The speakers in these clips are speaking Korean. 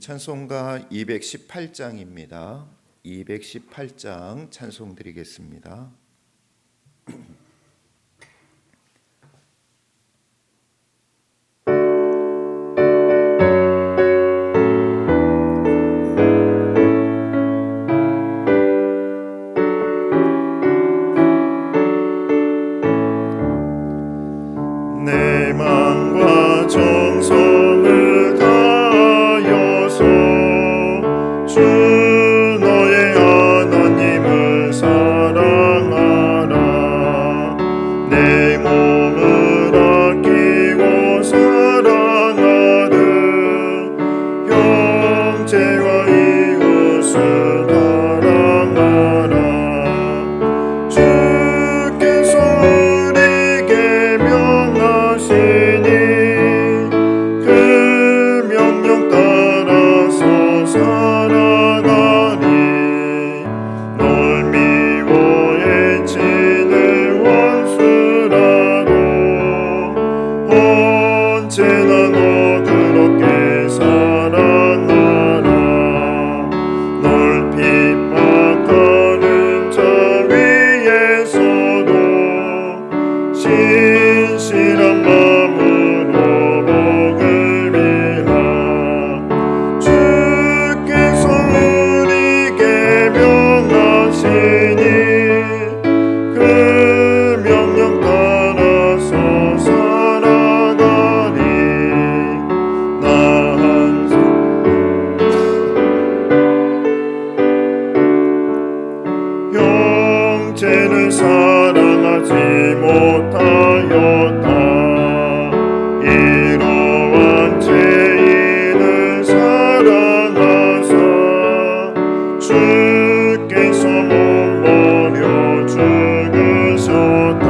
찬송가 218장입니다. 218장 찬송 드리겠습니다. 내 마음과 정성을 다하여서 주 너의 하나님을 사랑하라. 내 몸을 아끼고 사랑하듯 형제와 이웃을 사랑하라. 주께서 우리에게 명하시니 그 명령 따라서 살아가니 널 미워해치는 원수라도 언제나 너그럽게 사랑하라. 널 핍박하는 자 위에서도 신실한 마음으로 복을 빌라. 주께서 우리에게 명하시니 그 명령 따라서 살아가니 나 항상 형제를 사랑하지 못하였다. 이러한 죄인을 사랑하사 주께서 못 버려 죽으셨다.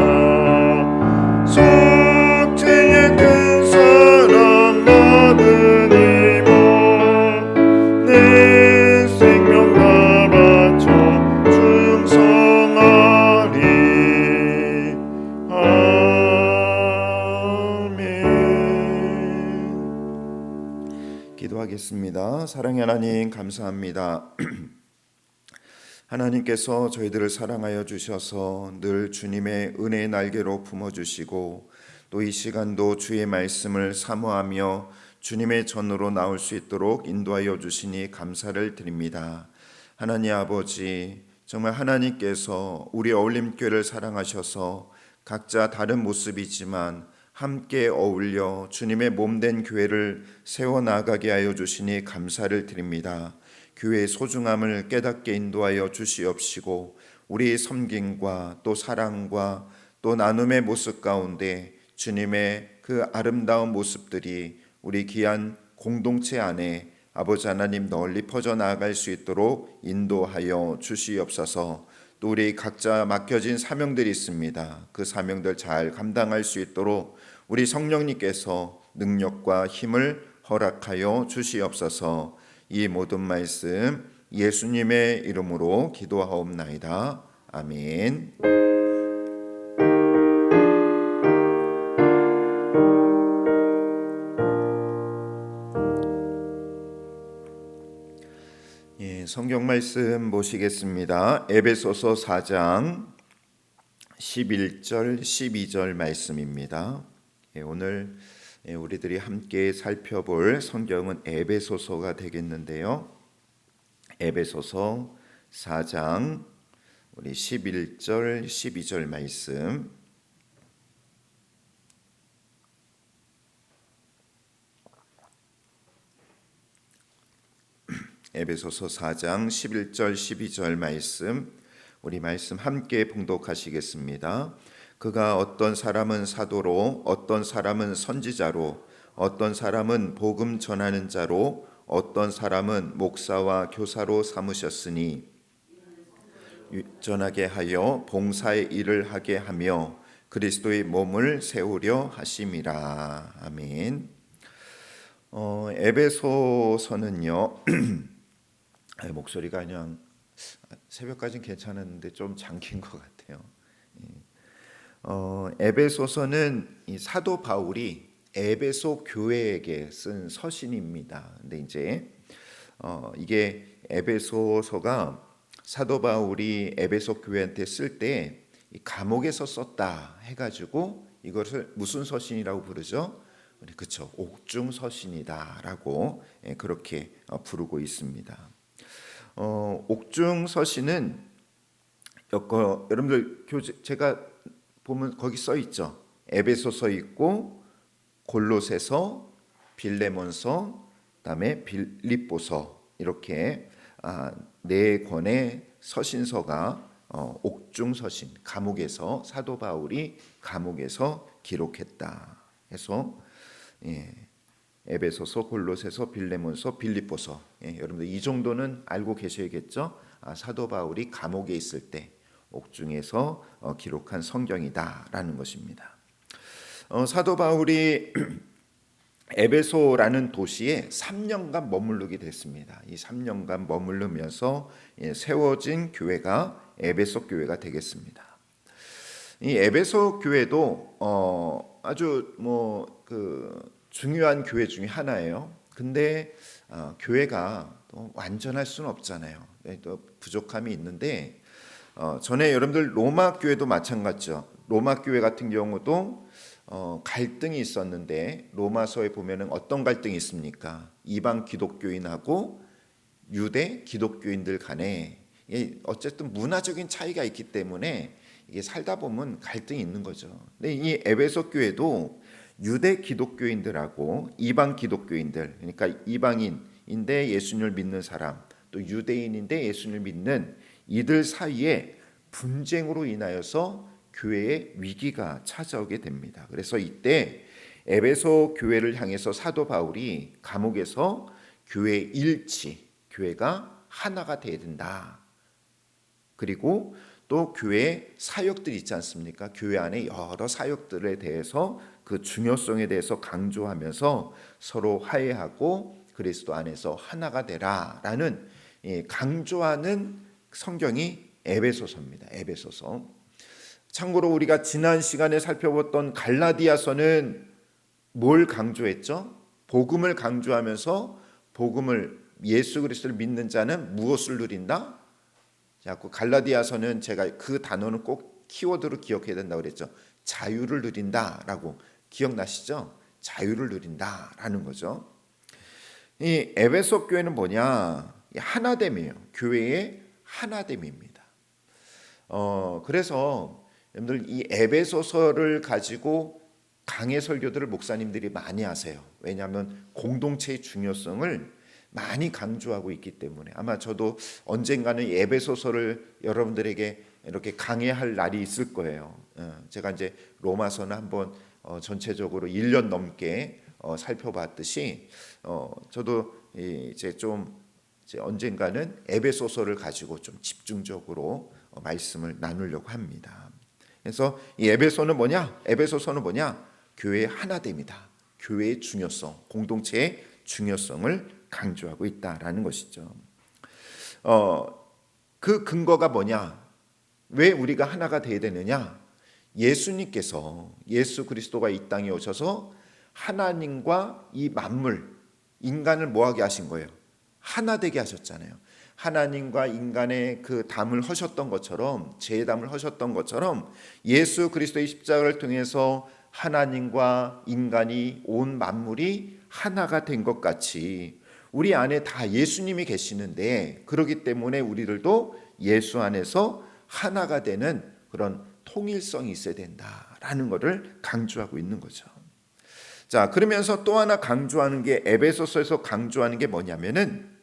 속죄의 큰 사랑 받으니모 내 생명 다 바쳐 충성하리. 아멘. 기도하겠습니다. 사랑의 하나님, 감사합니다. 하나님께서 저희들을 사랑하여 주셔서 늘 주님의 은혜의 날개로 품어주시고 또 이 시간도 주의 말씀을 사모하며 주님의 전으로 나올 수 있도록 인도하여 주시니 감사를 드립니다. 하나님 아버지, 정말 하나님께서 우리 어울림교회를 사랑하셔서 각자 다른 모습이지만 함께 어울려 주님의 몸된 교회를 세워나가게 하여 주시니 감사를 드립니다. 교회의 소중함을 깨닫게 인도하여 주시옵시고 우리 섬김과 또 사랑과 또 나눔의 모습 가운데 주님의 그 아름다운 모습들이 우리 귀한 공동체 안에 아버지 하나님 널리 퍼져나갈 수 있도록 인도하여 주시옵소서. 또 우리 각자 맡겨진 사명들이 있습니다. 그 사명들 잘 감당할 수 있도록 우리 성령님께서 능력과 힘을 허락하여 주시옵소서. 이 모든 말씀 예수님의 이름으로 기도하옵나이다. 아멘. 성경 말씀 보시겠습니다. 에베소서 4장 11절 12절 말씀입니다. 오늘 우리들이 함께 살펴볼 성경은 에베소서가 되겠는데요. 에베소서 4장 우리 11절 12절 말씀 에베소서 4장 11절 12절 말씀 우리 말씀 함께 봉독하시겠습니다. 그가 어떤 사람은 사도로 어떤 사람은 선지자로 어떤 사람은 복음 전하는 자로 어떤 사람은 목사와 교사로 삼으셨으니 전하게 하여 봉사의 일을 하게 하며 그리스도의 몸을 세우려 하심이라. 아멘. 에베소서는요 목소리가 그냥 새벽까지는 괜찮았는데 좀 잠긴 것 같아요. 에베소서는 이 사도 바울이 에베소 교회에게 쓴 서신입니다. 근데 이제 이게 에베소서가 사도 바울이 에베소 교회한테 쓸 때 감옥에서 썼다 해가지고 이것을 무슨 서신이라고 부르죠? 그렇죠. 옥중 서신이다라고 그렇게 부르고 있습니다. 옥중 서신은 여러분들 제가 보면 거기 써 있죠. 에베소서 있고 골로새서, 빌레몬서, 그다음에 빌립보서 이렇게 네 권의 서신서가 옥중 서신, 감옥에서 사도 바울이 감옥에서 기록했다 해서 에베소서, 골로새서, 빌레몬서, 빌립보서 여러분들 이 정도는 알고 계셔야겠죠. 사도 바울이 감옥에 있을 때 옥중에서 기록한 성경이다라는 것입니다. 사도 바울이 에베소라는 도시에 3년간 머무르게 됐습니다. 이 3년간 머무르면서 세워진 교회가 에베소 교회가 되겠습니다. 이 에베소 교회도 아주 중요한 교회 중에 하나예요. 근데 교회가 또 완전할 수는 없잖아요. 또 부족함이 있는데 전에 여러분들 로마 교회도 마찬가지죠. 로마 교회 같은 경우도 갈등이 있었는데 로마서에 보면은 어떤 갈등이 있습니까? 이방 기독교인하고 유대 기독교인들 간에 어쨌든 문화적인 차이가 있기 때문에 이게 살다 보면 갈등이 있는 거죠. 근데 이 에베소 교회도 유대 기독교인들하고 이방 기독교인들, 그러니까 이방인인데 예수님을 믿는 사람, 또 유대인인데 예수님을 믿는 이들 사이에 분쟁으로 인하여서 교회의 위기가 찾아오게 됩니다. 그래서 이때 에베소 교회를 향해서 사도 바울이 감옥에서 교회 일치, 교회가 하나가 되어야 된다. 그리고 또 교회 사역들이 있지 않습니까? 교회 안에 여러 사역들에 대해서 그 중요성에 대해서 강조하면서 서로 화해하고 그리스도 안에서 하나가 되라라는 강조하는 성경이 에베소서입니다. 에베소서. 참고로 우리가 지난 시간에 살펴봤던 갈라디아서는 뭘 강조했죠? 복음을 강조하면서 복음을 예수 그리스도를 믿는 자는 무엇을 누린다? 자꾸 갈라디아서는 제가 그 단어는 꼭 키워드로 기억해야 된다고 그랬죠. 자유를 누린다라고 기억나시죠? 자유를 누린다라는 거죠. 이 에베소 교회는 뭐냐? 하나됨이에요. 교회의 하나됨입니다. 그래서 여러분들 이 에베소서를 가지고 강해 설교들을 목사님들이 많이 하세요. 왜냐하면 공동체의 중요성을 많이 강조하고 있기 때문에 아마 저도 언젠가는 에베소서를 여러분들에게 이렇게 강해할 날이 있을 거예요. 제가 이제 로마서는 한번 전체적으로 1년 넘게 살펴봤듯이 저도 이제 언젠가는 에베소서를 가지고 좀 집중적으로 말씀을 나누려고 합니다. 그래서 이 에베소는 뭐냐? 에베소서는 뭐냐? 교회의 하나됨이다. 교회의 중요성, 공동체의 중요성을 강조하고 있다라는 것이죠. 그 근거가 뭐냐? 왜 우리가 하나가 되어야 되느냐? 예수님께서 예수 그리스도가 이 땅에 오셔서 하나님과 이 만물, 인간을 뭐하게 하신 거예요? 하나 되게 하셨잖아요. 하나님과 인간의 그 담을 하셨던 것처럼, 제담을 하셨던 것처럼 예수 그리스도의 십자가를 통해서 하나님과 인간이 온 만물이 하나가 된 것 같이 우리 안에 다 예수님이 계시는데, 그렇기 때문에 우리들도 예수 안에서 하나가 되는 그런 통일성이 있어야 된다라는 것을 강조하고 있는 거죠. 자, 그러면서 또 하나 강조하는 게, 에베소서에서 강조하는 게 뭐냐면은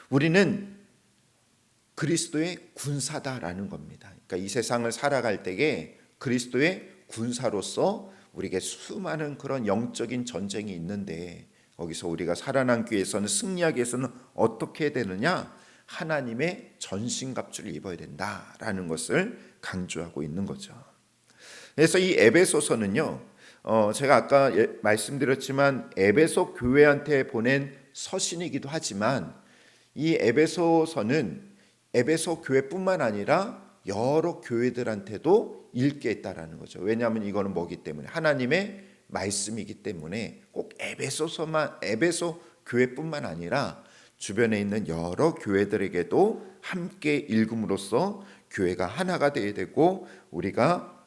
우리는 그리스도의 군사다라는 겁니다. 그러니까 이 세상을 살아갈 때에 그리스도의 군사로서 우리에게 수많은 그런 영적인 전쟁이 있는데, 거기서 우리가 살아남기 위해서는, 승리하기 위해서는 어떻게 해야 되느냐? 하나님의 전신갑주를 입어야 된다라는 것을 강조하고 있는 거죠. 그래서 이 에베소서는요, 제가 아까 말씀드렸지만 에베소 교회한테 보낸 서신이기도 하지만 이 에베소서는 에베소 교회뿐만 아니라 여러 교회들한테도 읽게 했다라는 거죠. 왜냐하면 이거는 뭐기 때문에, 하나님의 말씀이기 때문에 꼭 에베소 교회뿐만 아니라 주변에 있는 여러 교회들에게도 함께 읽음으로써 교회가 하나가 되어야 되고 우리가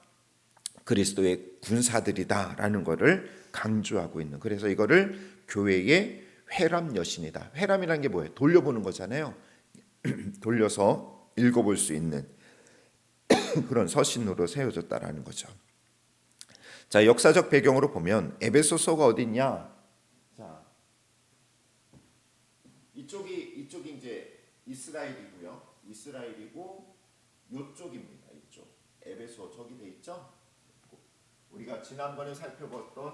그리스도의 군사들이다라는 것을 강조하고 있는, 그래서 이거를 교회의 회람 여신이다. 회람이라는 게 뭐예요? 돌려보는 거잖아요. 돌려서 읽어볼 수 있는 그런 서신으로 세워졌다라는 거죠. 자, 역사적 배경으로 보면 에베소서가 어디 있냐? 자, 이쪽이 이제 이스라엘이고요. 이스라엘이고 이쪽입니다. 이쪽 에베소 저기 돼 있죠. 우리가 지난번에 살펴봤던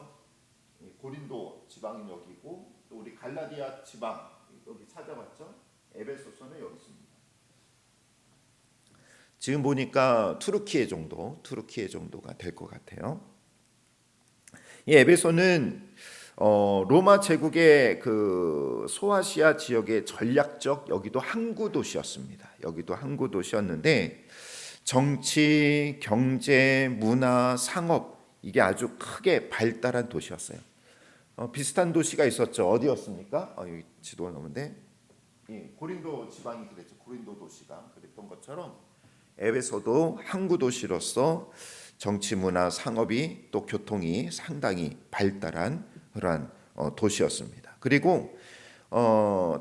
고린도 지방은 여기고 또 우리 갈라디아 지방 여기 찾아봤죠. 에베소서는 여기 있습니다. 지금 보니까 투르키예 정도가 될 것 같아요. 이 에베소는 로마 제국의 그 소아시아 지역의 전략적 여기도 항구 도시였습니다. 여기도 항구 도시였는데 정치, 경제, 문화, 상업 이게 아주 크게 발달한 도시였어요. 비슷한 도시가 있었죠. 어디였습니까? 여기 지도가 나오는데 고린도 지방이 그랬죠. 고린도 도시가 그랬던 것처럼 에베소도 항구 도시로서 정치, 문화, 상업이 또 교통이 상당히 발달한 그러한 도시였습니다. 그리고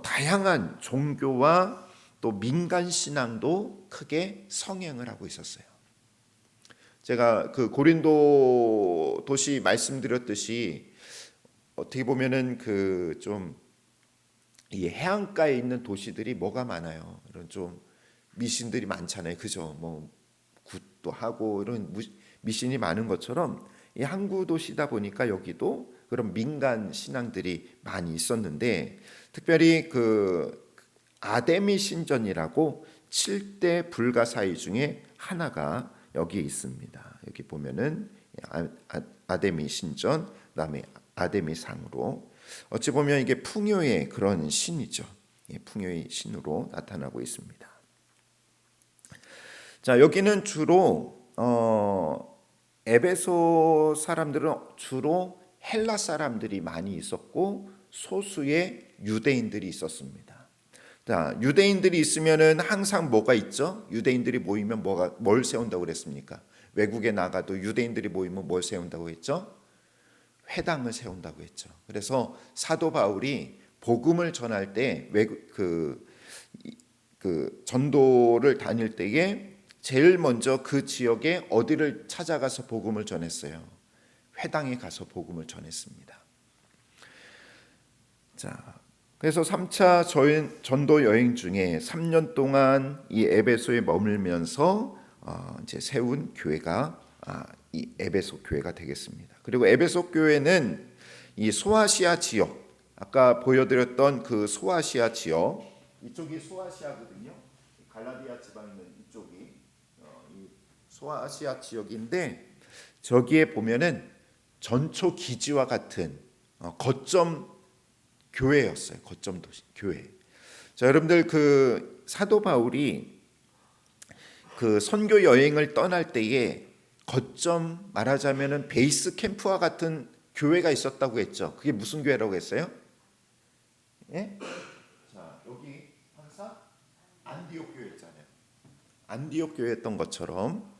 다양한 종교와 또 민간 신앙도 크게 성행을 하고 있었어요. 제가 그 고린도 도시 말씀드렸듯이 어떻게 보면은 그 좀 이 해안가에 있는 도시들이 뭐가 많아요. 이런 좀 미신들이 많잖아요. 그죠? 뭐 굿도 하고 이런 미신이 많은 것처럼 이 항구 도시다 보니까 여기도 그런 민간 신앙들이 많이 있었는데 특별히 그 아데미 신전이라고 7대 불가사의 중에 하나가 여기에 있습니다. 여기 보면은 아데미 신전, 그다음에 아데미 상으로 어찌 보면 이게 풍요의 그런 신이죠. 풍요의 신으로 나타나고 있습니다. 자, 여기는 주로 에베소 사람들은 주로 헬라 사람들이 많이 있었고 소수의 유대인들이 있었습니다. 자, 유대인들이 있으면은 항상 뭐가 있죠? 유대인들이 모이면 뭘 세운다고 그랬습니까? 외국에 나가도 유대인들이 모이면 뭘 세운다고 했죠? 회당을 세운다고 했죠. 그래서 사도 바울이 복음을 전할 때 그 전도를 다닐 때에 제일 먼저 그 지역에 어디를 찾아가서 복음을 전했어요? 회당에 가서 복음을 전했습니다. 자, 그래서 3차 전도 여행 중에 3년 동안 이 에베소에 머물면서 이제 세운 교회가 이 에베소 교회가 되겠습니다. 그리고 에베소 교회는 이 소아시아 지역, 아까 보여드렸던 그 소아시아 지역, 이쪽이 소아시아거든요. 갈라디아 지방에 있는 이쪽이 이 소아시아 지역인데 저기에 보면은 전초 기지와 같은 거점 교회였어요. 거점 도시 교회. 자, 여러분들 그 사도 바울이 그 선교 여행을 떠날 때에 거점 말하자면은 베이스 캠프와 같은 교회가 있었다고 했죠. 그게 무슨 교회라고 했어요? 예? 자, 여기 항상 안디옥 교회였잖아요. 안디옥 교회였던 것처럼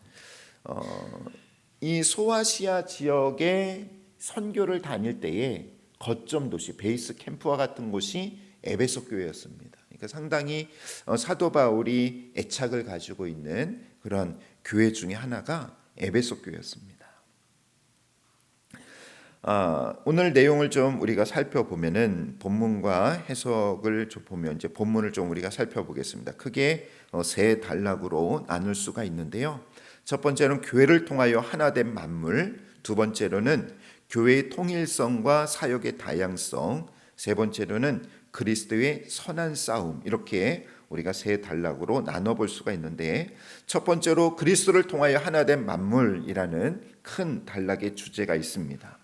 이 소아시아 지역의 선교를 다닐 때에 거점 도시, 베이스 캠프와 같은 곳이 에베소 교회였습니다. 그러니까 상당히 사도 바울이 애착을 가지고 있는 그런 교회 중에 하나가 에베소 교회였습니다. 오늘 내용을 좀 우리가 살펴보면은 본문과 해석을 좀 보면 이제 본문을 좀 우리가 살펴보겠습니다. 크게 세 단락으로 나눌 수가 있는데요. 첫 번째는 교회를 통하여 하나된 만물, 두 번째로는 교회의 통일성과 사역의 다양성, 세 번째로는 그리스도의 선한 싸움, 이렇게 우리가 세 단락으로 나눠볼 수가 있는데 첫 번째로 그리스도를 통하여 하나된 만물이라는 큰 단락의 주제가 있습니다.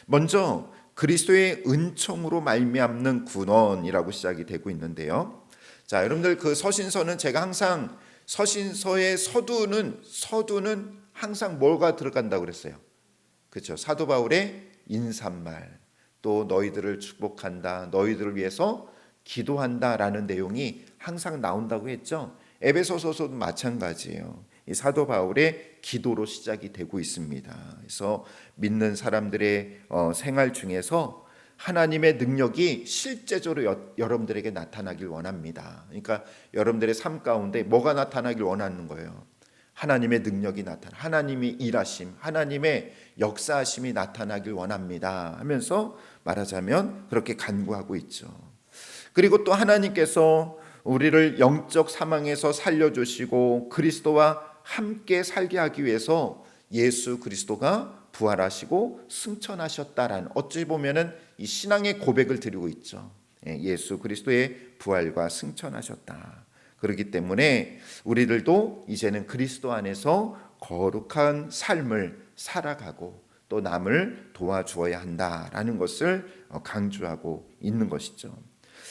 먼저 그리스도의 은총으로 말미암는 군원이라고 시작이 되고 있는데요. 자, 여러분들 그 서신서는 제가 항상 서신서의 서두는 항상 뭐가 들어간다고 그랬어요? 그렇죠. 사도 바울의 인사말, 또 너희들을 축복한다, 너희들을 위해서 기도한다라는 내용이 항상 나온다고 했죠. 에베소서도 마찬가지예요. 이 사도 바울의 기도로 시작이 되고 있습니다. 그래서 믿는 사람들의 생활 중에서 하나님의 능력이 실제적으로 여러분들에게 나타나길 원합니다. 그러니까 여러분들의 삶 가운데 뭐가 나타나길 원하는 거예요? 하나님의 능력이 나타나, 하나님의 일하심, 하나님의 역사하심이 나타나길 원합니다 하면서 말하자면 그렇게 간구하고 있죠. 그리고 또 하나님께서 우리를 영적 사망에서 살려주시고 그리스도와 함께 살게 하기 위해서 예수 그리스도가 부활하시고 승천하셨다라는, 어찌 보면은 이 신앙의 고백을 드리고 있죠. 예수 그리스도의 부활과 승천하셨다. 그렇기 때문에 우리들도 이제는 그리스도 안에서 거룩한 삶을 살아가고 또 남을 도와주어야 한다라는 것을 강조하고 있는 것이죠.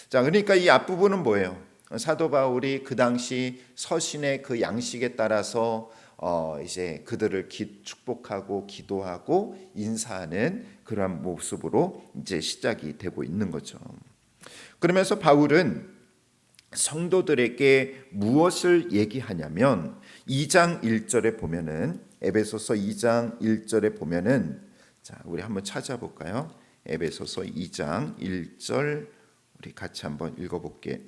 자, 그러니까 이 앞부분은 뭐예요? 사도 바울이 그 당시 서신의 그 양식에 따라서 이제 그들을 축복하고 기도하고 인사하는 그러한 모습으로 이제 시작이 되고 있는 거죠. 그러면서 바울은 성도들에게 무엇을 얘기하냐면 2장 1절에 보면은, 에베소서 2장 1절에 보면은, 자, 우리 한번 찾아볼까요? 에베소서 2장 1절 우리 같이 한번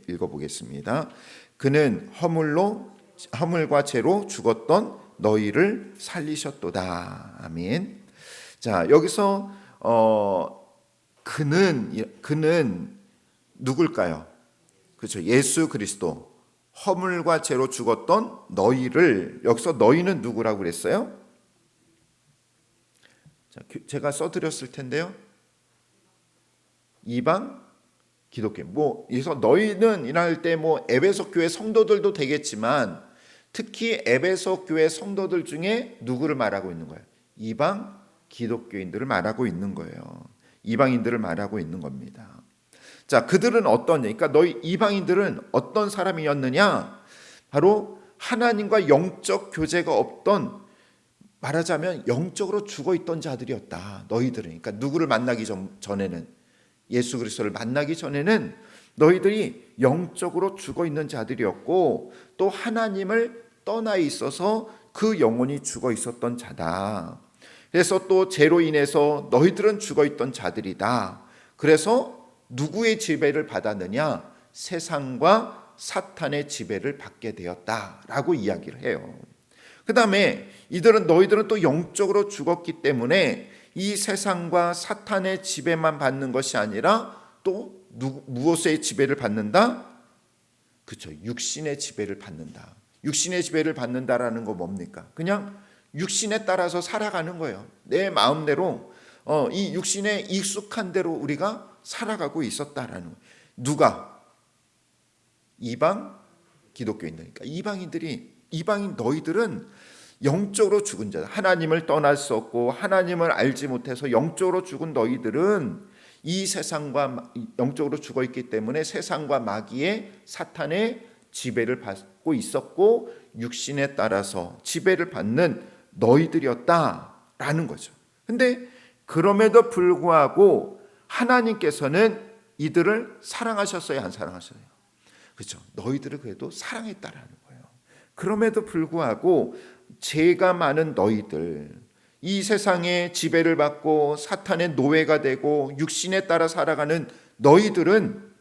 읽어보겠습니다. 그는 허물과 죄로 죽었던 너희를 살리셨도다. 아멘. 자, 여기서 그는 누굴까요? 그렇죠. 예수 그리스도. 허물과 죄로 죽었던 너희를, 여기서 너희는 누구라고 그랬어요? 자, 제가 써드렸을 텐데요. 이방 기독교. 그래서 너희는 이럴 때 에베소 교회 성도들도 되겠지만 특히 에베소 교회 성도들 중에 누구를 말하고 있는 거예요? 이방 기독교인들을 말하고 있는 거예요. 이방인들을 말하고 있는 겁니다. 자, 그들은 그러니까 너희 이방인들은 어떤 사람이었느냐? 바로 하나님과 영적 교제가 없던, 말하자면 영적으로 죽어있던 자들이었다. 너희들은. 그러니까 누구를 만나기 전에는, 예수 그리스도를 만나기 전에는 너희들이 영적으로 죽어있는 자들이었고 또 하나님을 떠나 있어서 그 영혼이 죽어있었던 자다. 그래서 또 죄로 인해서 너희들은 죽어있던 자들이다. 그래서 누구의 지배를 받았느냐? 세상과 사탄의 지배를 받게 되었다라고 이야기를 해요. 그 다음에 너희들은 또 영적으로 죽었기 때문에 이 세상과 사탄의 지배만 받는 것이 아니라 또 무엇의 지배를 받는다? 그렇죠. 육신의 지배를 받는다. 육신의 지배를 받는다라는 거 뭡니까? 그냥 육신에 따라서 살아가는 거예요. 내 마음대로 이 육신에 익숙한 대로 우리가 살아가고 있었다라는 거예요. 누가? 이방 기독교인들이니까. 이방인 너희들은 영적으로 죽은 자들, 하나님을 떠날 수 없고 하나님을 알지 못해서 영적으로 죽은 너희들은 이 세상과 영적으로 죽어 있기 때문에 세상과 마귀의 사탄의 지배를 받고 있었고 육신에 따라서 지배를 받는 너희들이었다라는 거죠. 근데 그럼에도 불구하고 하나님께서는 이들을 사랑하셨어요, 안 사랑하셨어요? 그렇죠. 너희들을 그래도 사랑했다라는 거예요. 그럼에도 불구하고 죄가 많은 너희들, 이 세상의 지배를 받고 사탄의 노예가 되고 육신에 따라 살아가는 너희들은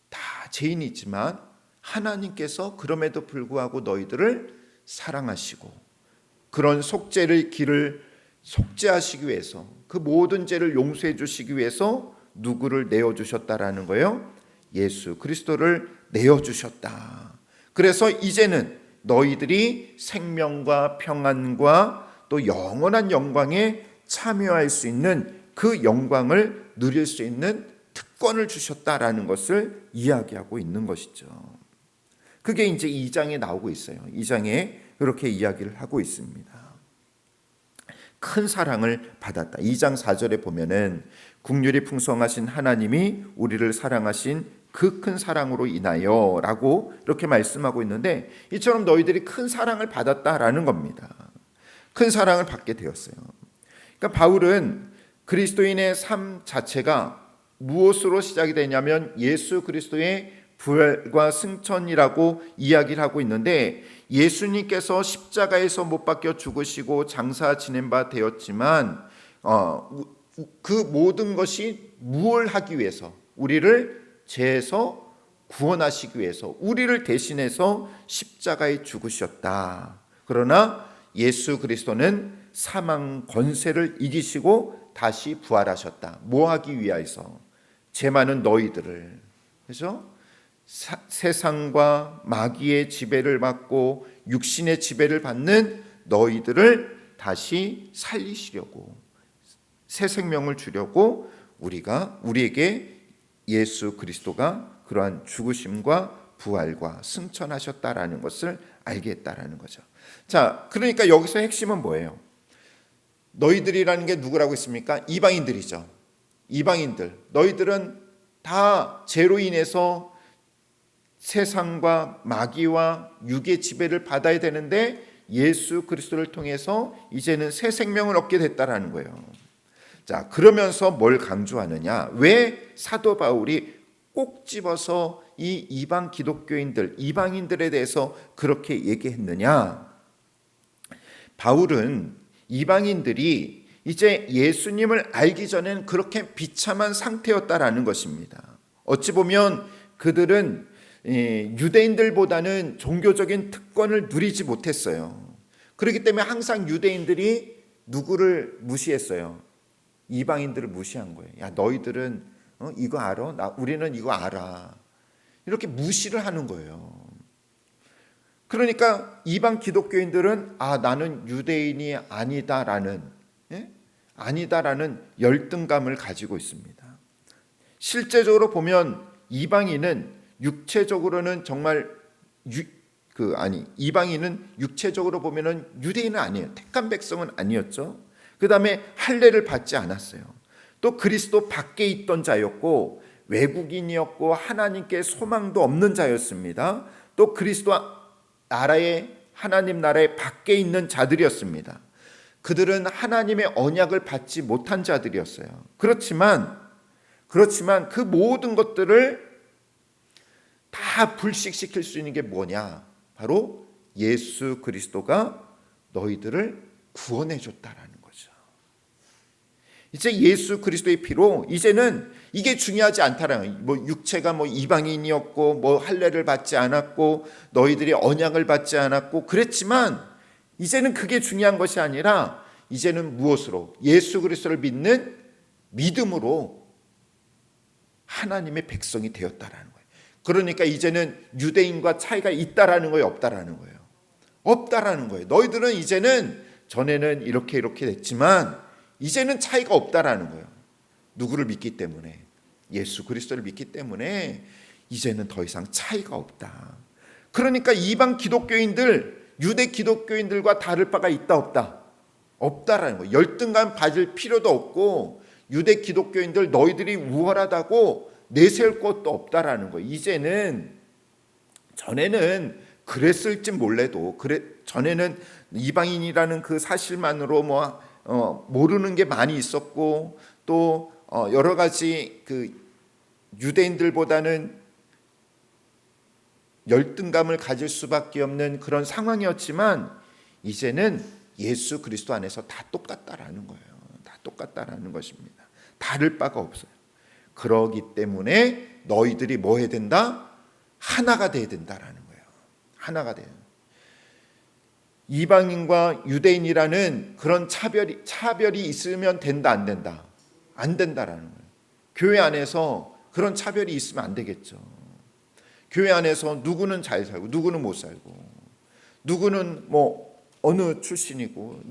다 죄인이지만 하나님께서 그럼에도 불구하고 너희들을 사랑하시고 그런 길을 속죄하시기 위해서, 그 모든 죄를 용서해 주시기 위해서 누구를 내어주셨다라는 거예요? 예수 그리스도를 내어주셨다. 그래서 이제는 너희들이 생명과 평안과 또 영원한 영광에 참여할 수 있는 그 영광을 누릴 수 있는 특권을 주셨다라는 것을 이야기하고 있는 것이죠. 그게 이제 2장에 나오고 있어요. 2장에 그렇게 이야기를 하고 있습니다. 큰 사랑을 받았다. 2장 4절에 보면은 긍휼이 풍성하신 하나님이 우리를 사랑하신 그 큰 사랑으로 인하여 라고 이렇게 말씀하고 있는데, 이처럼 너희들이 큰 사랑을 받았다라는 겁니다. 큰 사랑을 받게 되었어요. 그러니까 바울은 그리스도인의 삶 자체가 무엇으로 시작이 되냐면 예수 그리스도의 부활과 승천이라고 이야기를 하고 있는데, 예수님께서 십자가에서 못 박혀 죽으시고 장사 지낸 바 되었지만 그 모든 것이 무엇을 하기 위해서, 우리를 죄에서 구원하시기 위해서 우리를 대신해서 십자가에 죽으셨다. 그러나 예수 그리스도는 사망 권세를 이기시고 다시 부활하셨다. 뭐 하기 위하여서? 죄 많은 너희들을, 그래서 세상과 마귀의 지배를 받고 육신의 지배를 받는 너희들을 다시 살리시려고, 새 생명을 주려고 우리에게 예수 그리스도가 그러한 죽으심과 부활과 승천하셨다라는 것을 알게 했다라는 거죠. 자, 그러니까 여기서 핵심은 뭐예요? 너희들이라는 게 누구라고 했습니까? 이방인들이죠. 이방인들. 너희들은 다 죄로 인해서 세상과 마귀와 육의 지배를 받아야 되는데 예수 그리스도를 통해서 이제는 새 생명을 얻게 됐다라는 거예요. 자, 그러면서 뭘 강조하느냐? 왜 사도 바울이 꼭 집어서 이 이방 기독교인들, 이방인들에 대해서 그렇게 얘기했느냐? 바울은 이방인들이 이제 예수님을 알기 전엔 그렇게 비참한 상태였다라는 것입니다. 어찌 보면 그들은 유대인들보다는 종교적인 특권을 누리지 못했어요. 그렇기 때문에 항상 유대인들이 누구를 무시했어요? 이방인들을 무시한 거예요. 야, 너희들은 이거 알아? 우리는 이거 알아. 이렇게 무시를 하는 거예요. 그러니까 이방 기독교인들은 나는 유대인이 아니다라는 열등감을 가지고 있습니다. 실제적으로 보면 이방인은 육체적으로는 정말 이방인은 육체적으로 보면은 유대인은 아니에요. 택한 백성은 아니었죠. 그 다음에 할례를 받지 않았어요. 또 그리스도 밖에 있던 자였고 외국인이었고 하나님께 소망도 없는 자였습니다. 또 그리스도 하나님 나라의 밖에 있는 자들이었습니다. 그들은 하나님의 언약을 받지 못한 자들이었어요. 그렇지만 그 모든 것들을 다 불식시킬 수 있는 게 뭐냐? 바로 예수 그리스도가 너희들을 구원해 줬다라는 거죠. 이제 예수 그리스도의 피로 이제는 이게 중요하지 않다라는 거예요. 육체가 이방인이었고 할례를 받지 않았고 너희들이 언약을 받지 않았고 그랬지만 이제는 그게 중요한 것이 아니라 이제는 무엇으로? 예수 그리스도를 믿는 믿음으로 하나님의 백성이 되었다라는 거예요. 그러니까 이제는 유대인과 차이가 있다라는 거예요, 없다라는 거예요? 없다라는 거예요. 너희들은 이제는 전에는 이렇게 됐지만 이제는 차이가 없다라는 거예요. 누구를 믿기 때문에? 예수 그리스도를 믿기 때문에 이제는 더 이상 차이가 없다. 그러니까 이방 기독교인들, 유대 기독교인들과 다를 바가 있다 없다? 없다라는 거예요. 열등감 가질 필요도 없고 유대 기독교인들 너희들이 우월하다고 내세울 것도 없다라는 거예요. 이제는, 전에는 그랬을지 몰라도 전에는 이방인이라는 그 사실만으로 모르는 게 많이 있었고 또 여러 가지 유대인들보다는 열등감을 가질 수밖에 없는 그런 상황이었지만 이제는 예수 그리스도 안에서 다 똑같다라는 거예요. 다 똑같다라는 것입니다. 다를 바가 없어요. 그러기 때문에 너희들이 뭐 해야 된다? 하나가 돼야 된다라는 거예요. 하나가 돼요. 이방인과 유대인이라는 그런 차별이 있으면 된다, 안 된다? 안 된다라는 거예요. 교회 안에서 그런 차별이 있으면 안 되겠죠. 교회 안에서 누구는 잘 살고 누구는 못 살고 누구는 어느 출신이고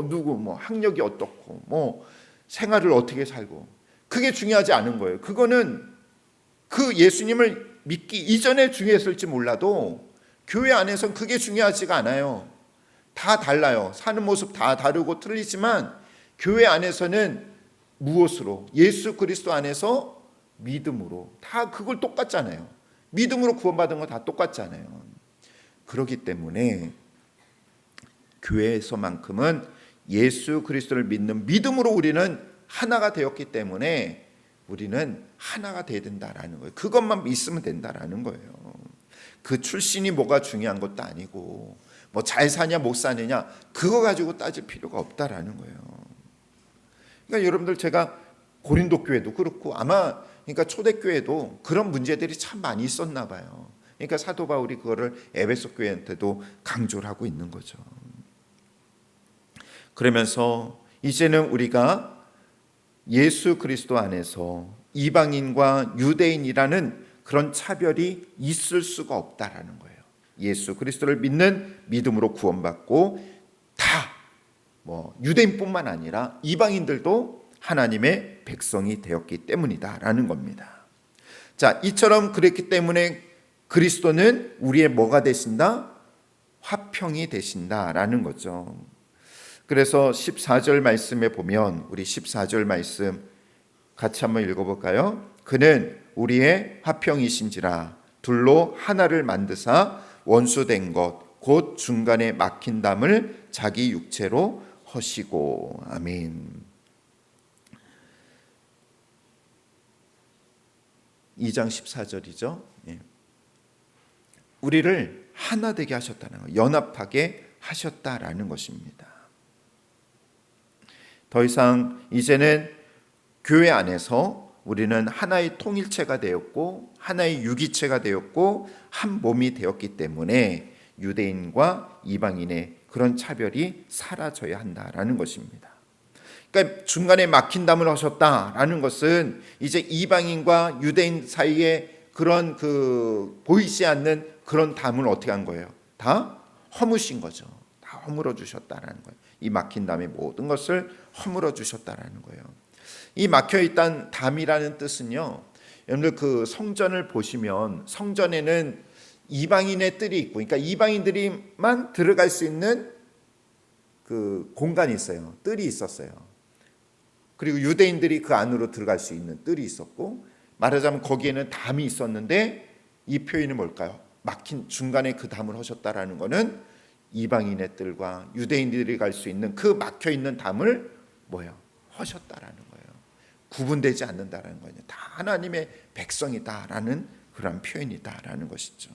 누구 학력이 어떻고 생활을 어떻게 살고 그게 중요하지 않은 거예요. 그거는 그 예수님을 믿기 이전에 중요했을지 몰라도 교회 안에서는 그게 중요하지가 않아요. 다 달라요. 사는 모습 다 다르고 틀리지만 교회 안에서는 무엇으로? 예수 그리스도 안에서 믿음으로 다 그걸 똑같잖아요. 믿음으로 구원받은 거 다 똑같잖아요. 그렇기 때문에 교회에서만큼은 예수 그리스도를 믿는 믿음으로 우리는 하나가 되었기 때문에 우리는 하나가 돼야 된다라는 거예요. 그것만 있으면 된다라는 거예요. 그 출신이 뭐가 중요한 것도 아니고 뭐 잘 사냐 못 사느냐 그거 가지고 따질 필요가 없다라는 거예요. 그러니까 여러분들 제가 고린도 교회도 그렇고 아마 그러니까 초대교회도 그런 문제들이 참 많이 있었나 봐요. 그러니까 사도 바울이 그거를 에베소 교회한테도 강조를 하고 있는 거죠. 그러면서 이제는 우리가 예수 그리스도 안에서 이방인과 유대인이라는 그런 차별이 있을 수가 없다라는 거예요. 예수 그리스도를 믿는 믿음으로 구원받고 다 뭐 유대인뿐만 아니라 이방인들도 하나님의 백성이 되었기 때문이다라는 겁니다. 자, 이처럼 그랬기 때문에 그리스도는 우리의 뭐가 되신다? 화평이 되신다라는 거죠. 그래서 14절 말씀에 보면 우리 14절 말씀 같이 한번 읽어볼까요? 그는 우리의 화평이신지라 둘로 하나를 만드사 원수된 것 곧 중간에 막힌 담을 자기 육체로 허시고. 아멘. 2장 14절이죠. 우리를 하나 되게 하셨다는 것, 연합하게 하셨다라는 것입니다. 더 이상 이제는 교회 안에서 우리는 하나의 통일체가 되었고 하나의 유기체가 되었고 한 몸이 되었기 때문에 유대인과 이방인의 그런 차별이 사라져야 한다라는 것입니다. 그러니까 중간에 막힌 담을 하셨다라는 것은 이제 이방인과 유대인 사이에 그런 보이지 않는 그런 담을 어떻게 한 거예요? 다 허무신 거죠. 다 허물어 주셨다라는 거예요. 이 막힌 담의 모든 것을 허물어 주셨다라는 거예요. 이 막혀 있던 담이라는 뜻은요. 여러분들 그 성전을 보시면 성전에는 이방인의 뜰이 있고, 그러니까 이방인들이만 들어갈 수 있는 그 공간이 있어요. 뜰이 있었어요. 그리고 유대인들이 그 안으로 들어갈 수 있는 뜰이 있었고, 말하자면 거기에는 담이 있었는데 이 표현이 뭘까요? 막힌 중간에 그 담을 하셨다라는 것은 이방인의 뜰과 유대인들이 갈 수 있는 그 막혀 있는 담을 뭐예요? 하셨다라는 거예요. 구분되지 않는다라는 거예요. 다 하나님의 백성이다라는 그런 표현이다라는 것이죠.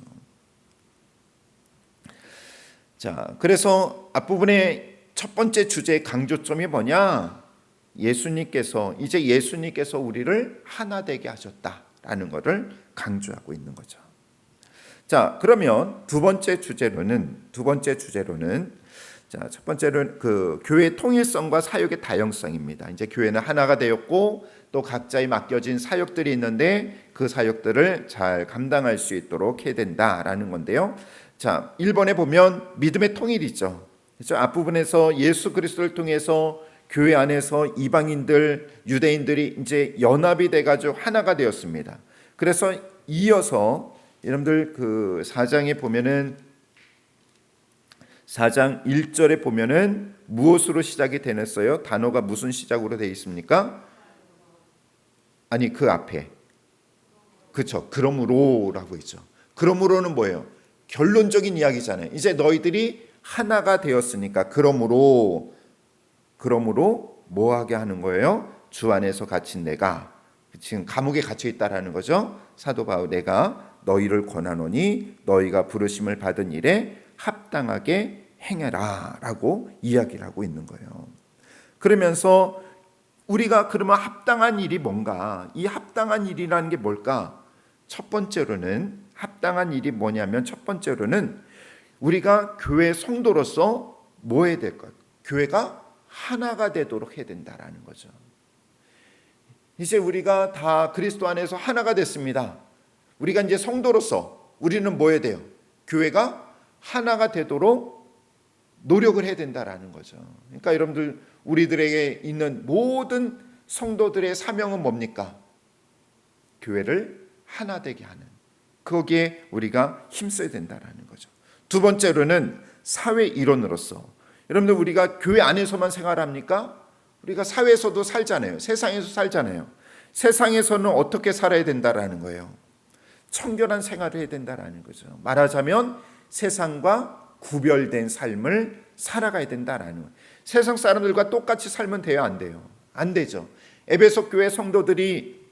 자, 그래서 앞부분의 첫 번째 주제의 강조점이 뭐냐? 예수님께서 우리를 하나 되게 하셨다라는 것을 강조하고 있는 거죠. 자, 그러면 두 번째 주제로는 자, 첫 번째는 그 교회의 통일성과 사역의 다양성입니다. 이제 교회는 하나가 되었고 또 각자의 맡겨진 사역들이 있는데 그 사역들을 잘 감당할 수 있도록 해야 된다라는 건데요. 자, 1번에 보면 믿음의 통일이죠. 그렇죠? 앞부분에서 예수 그리스도를 통해서 교회 안에서 이방인들, 유대인들이 이제 연합이 돼가지고 하나가 되었습니다. 그래서 이어서 여러분들 그 4장에 보면은 4장 1절에 보면은 무엇으로 시작이 되었어요? 단어가 무슨 시작으로 되어 있습니까? 아니 그 앞에 그렇죠. 그러므로라고 있죠. 그러므로는 뭐예요? 결론적인 이야기잖아요. 이제 너희들이 하나가 되었으니까 그러므로 뭐하게 하는 거예요? 주 안에서 갇힌 내가 지금 감옥에 갇혀 있다라는 거죠. 사도 바울 내가 너희를 권하노니 너희가 부르심을 받은 일에 합당하게 행해라 라고 이야기를 하고 있는 거예요. 그러면서 우리가 그러면 합당한 일이 뭔가, 이 합당한 일이라는 게 뭘까? 첫 번째로는 합당한 일이 뭐냐면 첫 번째로는 우리가 교회 성도로서 뭐 해야 될까? 교회가 하나가 되도록 해야 된다라는 거죠. 이제 우리가 다 그리스도 안에서 하나가 됐습니다. 우리가 이제 성도로서 우리는 뭐 해야 돼요? 교회가 하나가 되도록 노력을 해야 된다라는 거죠. 그러니까 여러분들 우리들에게 있는 모든 성도들의 사명은 뭡니까? 교회를 하나 되게 하는, 거기에 우리가 힘써야 된다라는 거죠. 두 번째로는 사회 일원으로서 여러분들 우리가 교회 안에서만 생활합니까? 우리가 사회에서도 살잖아요. 세상에서 살잖아요. 세상에서는 어떻게 살아야 된다라는 거예요. 청결한 생활을 해야 된다라는 거죠. 말하자면 세상과 구별된 삶을 살아가야 된다라는 거예요. 세상 사람들과 똑같이 살면 돼요, 안 돼요? 안 되죠. 에베소 교회 성도들이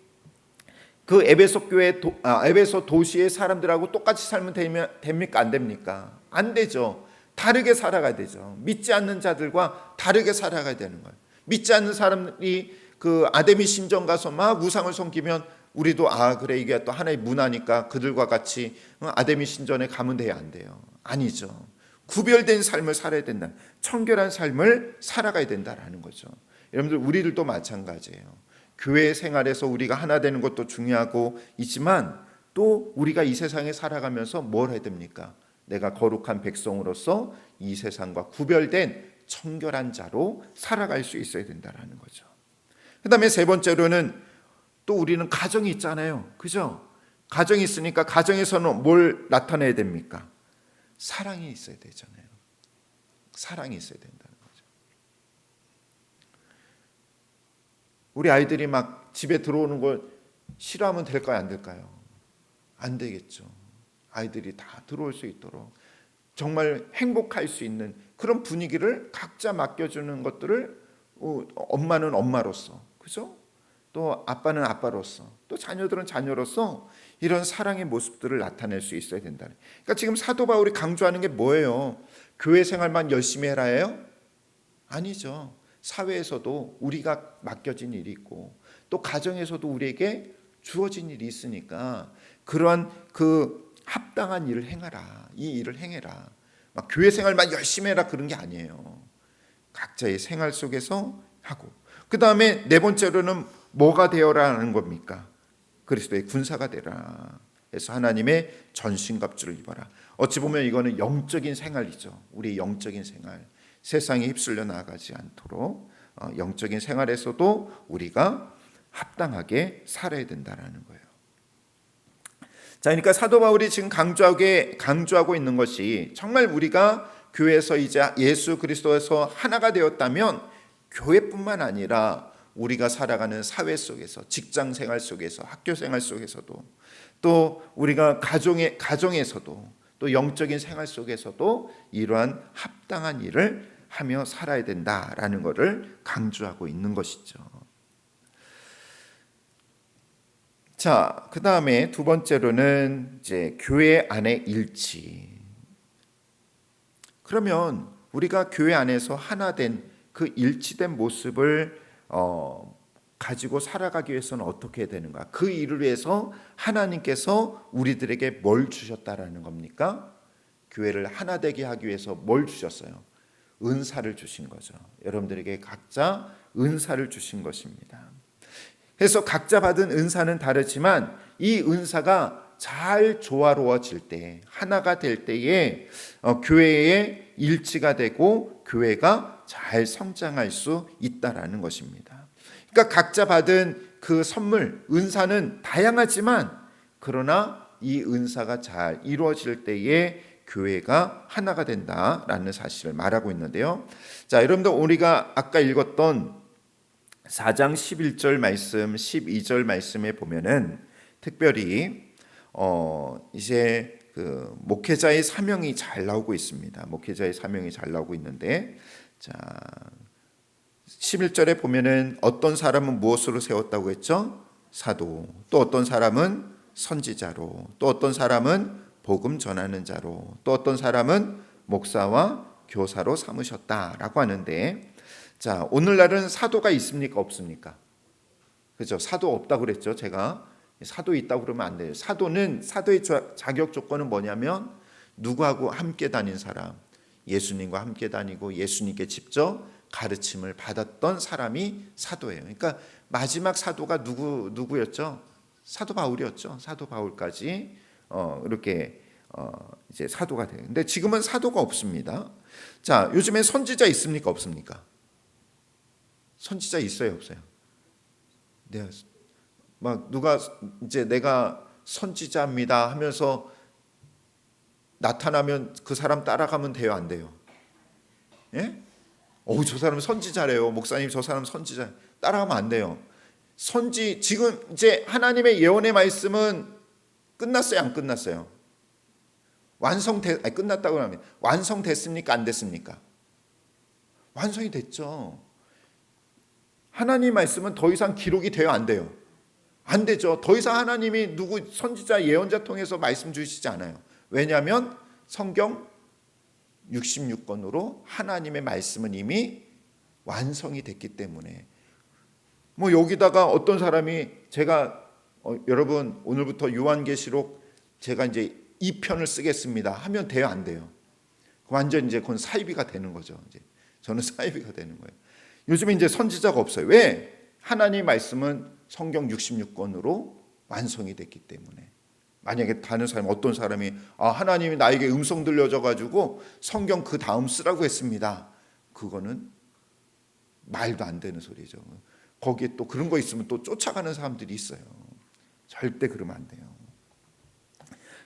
그 에베소 교회 에베소 도시의 사람들하고 똑같이 살면 됩니까? 안 됩니까? 안 되죠. 다르게 살아가야 되죠. 믿지 않는 자들과 다르게 살아가야 되는 거예요. 믿지 않는 사람이 그 아데미 신전 가서 막 우상을 섬기면 우리도 그래 이게 또 하나의 문화니까 그들과 같이 아데미 신전에 가면 돼야 안 돼요. 아니죠. 구별된 삶을 살아야 된다. 청결한 삶을 살아가야 된다라는 거죠. 여러분들 우리들도 마찬가지예요. 교회 생활에서 우리가 하나 되는 것도 중요하고 있지만 또 우리가 이 세상에 살아가면서 뭘 해야 됩니까? 내가 거룩한 백성으로서 이 세상과 구별된 청결한 자로 살아갈 수 있어야 된다는 거죠. 그 다음에 세 번째로는 또 우리는 가정이 있잖아요. 그죠? 가정이 있으니까 가정에서는 뭘 나타내야 됩니까? 사랑이 있어야 되잖아요. 사랑이 있어야 된다는 거죠. 우리 아이들이 막 집에 들어오는 걸 싫어하면 될까요? 안 될까요? 안 되겠죠. 아이들이 다 들어올 수 있도록 정말 행복할 수 있는 그런 분위기를 각자 맡겨주는 것들을 엄마는 엄마로서, 그죠? 또 아빠는 아빠로서, 또 자녀들은 자녀로서 이런 사랑의 모습들을 나타낼 수 있어야 된다는. 그러니까 지금 사도 바울이 강조하는 게 뭐예요? 교회 생활만 열심히 해라예요? 아니죠. 사회에서도 우리가 맡겨진 일이 있고 또 가정에서도 우리에게 주어진 일이 있으니까 그러한 그 합당한 일을 행하라. 이 일을 행해라. 막 교회 생활만 열심히 해라 그런 게 아니에요. 각자의 생활 속에서 하고, 그 다음에 네 번째로는 뭐가 되어라는 겁니까? 그리스도의 군사가 되라. 그래서 하나님의 전신갑주를 입어라. 어찌 보면 이거는 영적인 생활이죠. 우리의 영적인 생활, 세상에 휩쓸려 나가지 않도록 영적인 생활에서도 우리가 합당하게 살아야 된다는 거예요. 자, 그러니까 사도 바울이 지금 강조하고 있는 것이 정말 우리가 교회에서 이제 예수 그리스도에서 하나가 되었다면 교회뿐만 아니라 우리가 살아가는 사회 속에서, 직장 생활 속에서, 학교 생활 속에서도, 또 우리가 가정에서도, 또 영적인 생활 속에서도 이러한 합당한 일을 하며 살아야 된다라는 것을 강조하고 있는 것이죠. 자, 그 다음에 두 번째로는 이제 교회 안의 일치. 그러면 우리가 교회 안에서 하나 된 그 일치된 모습을 가지고 살아가기 위해서는 어떻게 해야 되는가? 그 일을 위해서 하나님께서 우리들에게 뭘 주셨다라는 겁니까? 교회를 하나 되게 하기 위해서 뭘 주셨어요? 은사를 주신 거죠. 여러분들에게 각자 은사를 주신 것입니다. 그래서 각자 받은 은사는 다르지만 이 은사가 잘 조화로워질 때, 하나가 될 때에 교회의 일치가 되고 교회가 잘 성장할 수 있다라는 것입니다. 그러니까 각자 받은 그 선물, 은사는 다양하지만 그러나 이 은사가 잘 이루어질 때에 교회가 하나가 된다라는 사실을 말하고 있는데요. 자, 여러분들 우리가 아까 읽었던 4장 11절 말씀, 12절 말씀에 보면은 특별히 이제 그 목회자의 사명이 잘 나오고 있습니다. 목회자의 사명이 잘 나오고 있는데, 자 11절에 보면은 어떤 사람은 무엇으로 세웠다고 했죠? 사도. 또 어떤 사람은 선지자로, 또 어떤 사람은 복음 전하는 자로, 또 어떤 사람은 목사와 교사로 삼으셨다라고 하는데, 자, 오늘날은 사도가 있습니까? 없습니까? 그죠? 사도 없다고 그랬죠. 제가 사도 있다고 그러면 안 돼요. 사도의 자격 조건은 뭐냐면 누구하고 함께 다닌 사람, 예수님과 함께 다니고 예수님께 직접 가르침을 받았던 사람이 사도예요. 그러니까 마지막 사도가 누구였죠? 사도 바울이었죠. 사도 바울까지 이렇게 이제 사도가 돼요. 근데 지금은 사도가 없습니다. 자, 요즘에 선지자 있습니까? 없습니까? 선지자 있어요, 없어요? 네, 막 누가 이제 내가 선지자입니다 하면서 나타나면 그 사람 따라가면 돼요, 안 돼요? 예? 저 사람 선지자래요. 목사님, 저 사람 선지자. 따라가면 안 돼요. 지금 이제 하나님의 예언의 말씀은 끝났어요, 안 끝났어요? 끝났다고 하면 완성됐습니까? 안 됐습니까? 완성이 됐죠. 하나님 말씀은 더 이상 기록이 돼요, 안 돼요? 안 되죠. 더 이상 하나님이 누구 선지자 예언자 통해서 말씀 주시지 않아요. 왜냐하면 성경 66권으로 하나님의 말씀은 이미 완성이 됐기 때문에. 뭐 여기다가 어떤 사람이 제가 여러분 오늘부터 요한계시록 제가 이제 2편을 쓰겠습니다 하면 돼요, 안 돼요? 완전 이제 그건 사이비가 되는 거죠. 이제 저는 사이비가 되는 거예요. 요즘에 이제 선지자가 없어요. 왜? 하나님 말씀은 성경 66권으로 완성이 됐기 때문에. 만약에 다른 사람, 어떤 사람이 하나님이 나에게 음성 들려져 가지고 성경 그 다음 쓰라고 했습니다, 그거는 말도 안 되는 소리죠. 거기에 또 그런 거 있으면 또 쫓아가는 사람들이 있어요. 절대 그러면 안 돼요.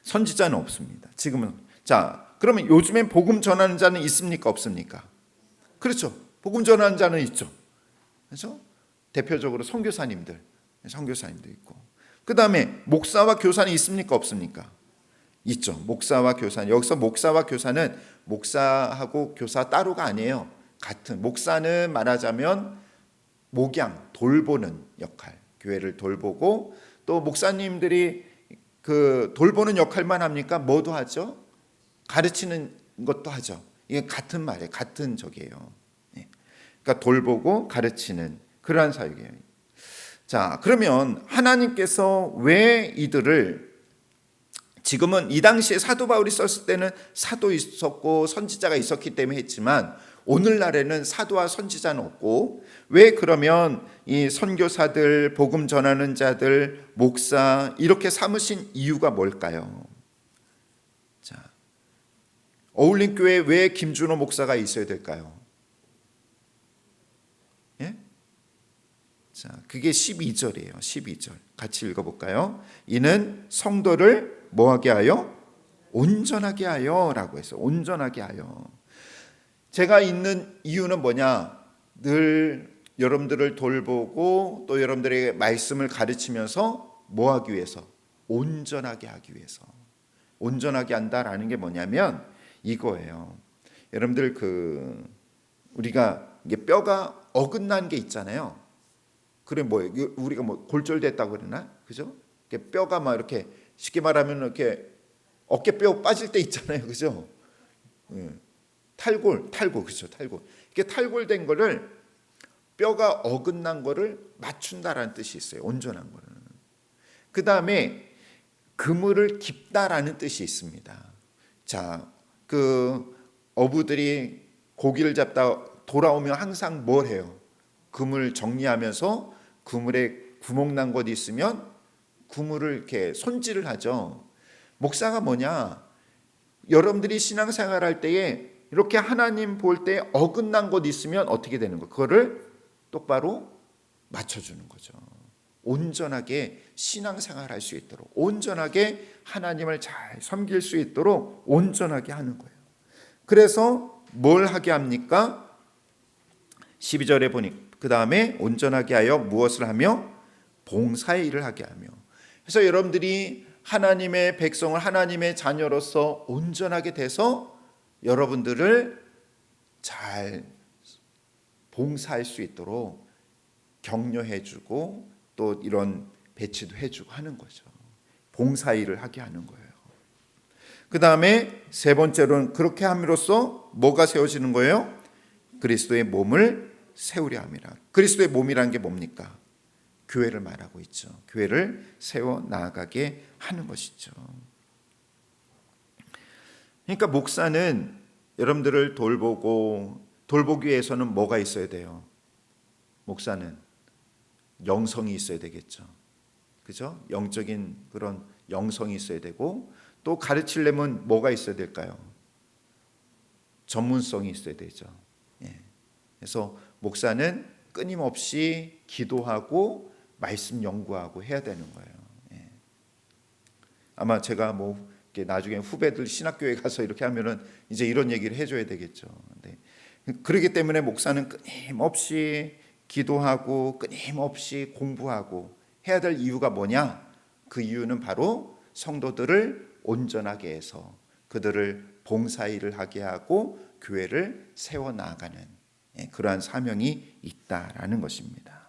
선지자는 없습니다. 지금은. 자, 그러면 요즘엔 복음 전하는 자는 있습니까, 없습니까? 그렇죠. 복음 전하는 자는 있죠. 그래서 대표적으로 선교사님들 있고, 그 다음에 목사와 교사는 있습니까, 없습니까? 있죠. 목사와 교사. 여기서 목사와 교사는 목사하고 교사 따로가 아니에요. 같은. 목사는 말하자면 목양, 돌보는 역할, 교회를 돌보고, 또 목사님들이 그 돌보는 역할만 합니까? 뭐도 하죠? 가르치는 것도 하죠. 이게 같은 말이에요. 같은 적이에요. 그러니까 돌보고 가르치는 그러한 사역이에요. 자, 그러면 하나님께서 왜 이들을, 지금은 이 당시에 사도 바울이 썼을 때는 사도 있었고 선지자가 있었기 때문에 했지만, 오늘날에는 사도와 선지자는 없고, 왜 그러면 이 선교사들, 복음 전하는 자들, 목사 이렇게 삼으신 이유가 뭘까요? 자, 어울림 교회에 왜 김준호 목사가 있어야 될까요? 예? 자, 그게 12절이에요. 12절 같이 읽어볼까요? 이는 성도를 뭐하게 하여? 온전하게 하여 라고 했어요. 온전하게 하여. 제가 있는 이유는 뭐냐? 늘 여러분들을 돌보고 또 여러분들에게 말씀을 가르치면서 뭐 하기 위해서? 온전하게 하기 위해서. 온전하게 한다라는 게 뭐냐면 이거예요. 여러분들 우리가 이게 뼈가 어긋난 게 있잖아요. 그래, 뭐예요? 우리가 뭐 골절됐다고 그러나? 그죠? 뼈가 막 이렇게 쉽게 말하면 이렇게 어깨뼈 빠질 때 있잖아요. 그죠? 탈골, 그죠? 탈골. 이게 탈골된 거를, 뼈가 어긋난 거를 맞춘다라는 뜻이 있어요. 온전한 거는. 그 다음에 그물을 깁다라는 뜻이 있습니다. 자, 어부들이 고기를 잡다 돌아오면 항상 뭘 해요? 그물 정리하면서 그물에 구멍 난 곳이 있으면 그물을 이렇게 손질을 하죠. 목사가 뭐냐? 여러분들이 신앙생활할 때에 이렇게 하나님 볼 때 어긋난 곳 있으면 어떻게 되는 거? 그거를 똑바로 맞춰주는 거죠. 온전하게 신앙생활할 수 있도록, 온전하게 하나님을 잘 섬길 수 있도록 온전하게 하는 거예요. 그래서 뭘 하게 합니까? 12절에 보니 그 다음에 온전하게 하여 무엇을 하며? 봉사의 일을 하게 하며. 그래서 여러분들이 하나님의 백성을, 하나님의 자녀로서 온전하게 돼서 여러분들을 잘 봉사할 수 있도록 격려해주고 또 이런 배치도 해주고 하는 거죠. 봉사일을 하게 하는 거예요. 그 다음에 세 번째로는 그렇게 함으로써 뭐가 세워지는 거예요? 그리스도의 몸을 세우려 함이라. 그리스도의 몸이란 게 뭡니까? 교회를 말하고 있죠. 교회를 세워 나아가게 하는 것이죠. 그러니까 목사는 여러분들을 돌보기 위해서는 뭐가 있어야 돼요? 목사는 영성이 있어야 되겠죠. 그죠? 영적인 그런 영성이 있어야 되고, 또 가르치려면 뭐가 있어야 될까요? 전문성이 있어야 되죠. 그래서 목사는 끊임없이 기도하고 말씀 연구하고 해야 되는 거예요. 아마 제가 뭐 나중에 후배들 신학교에 가서 이렇게 하면은 이제 이런 얘기를 해줘야 되겠죠. 그렇기 때문에 목사는 끊임없이 기도하고 끊임없이 공부하고 해야 될 이유가 뭐냐? 그 이유는 바로 성도들을 온전하게 해서 그들을 봉사일을 하게 하고 교회를 세워나가는 그러한 사명이 있다라는 것입니다.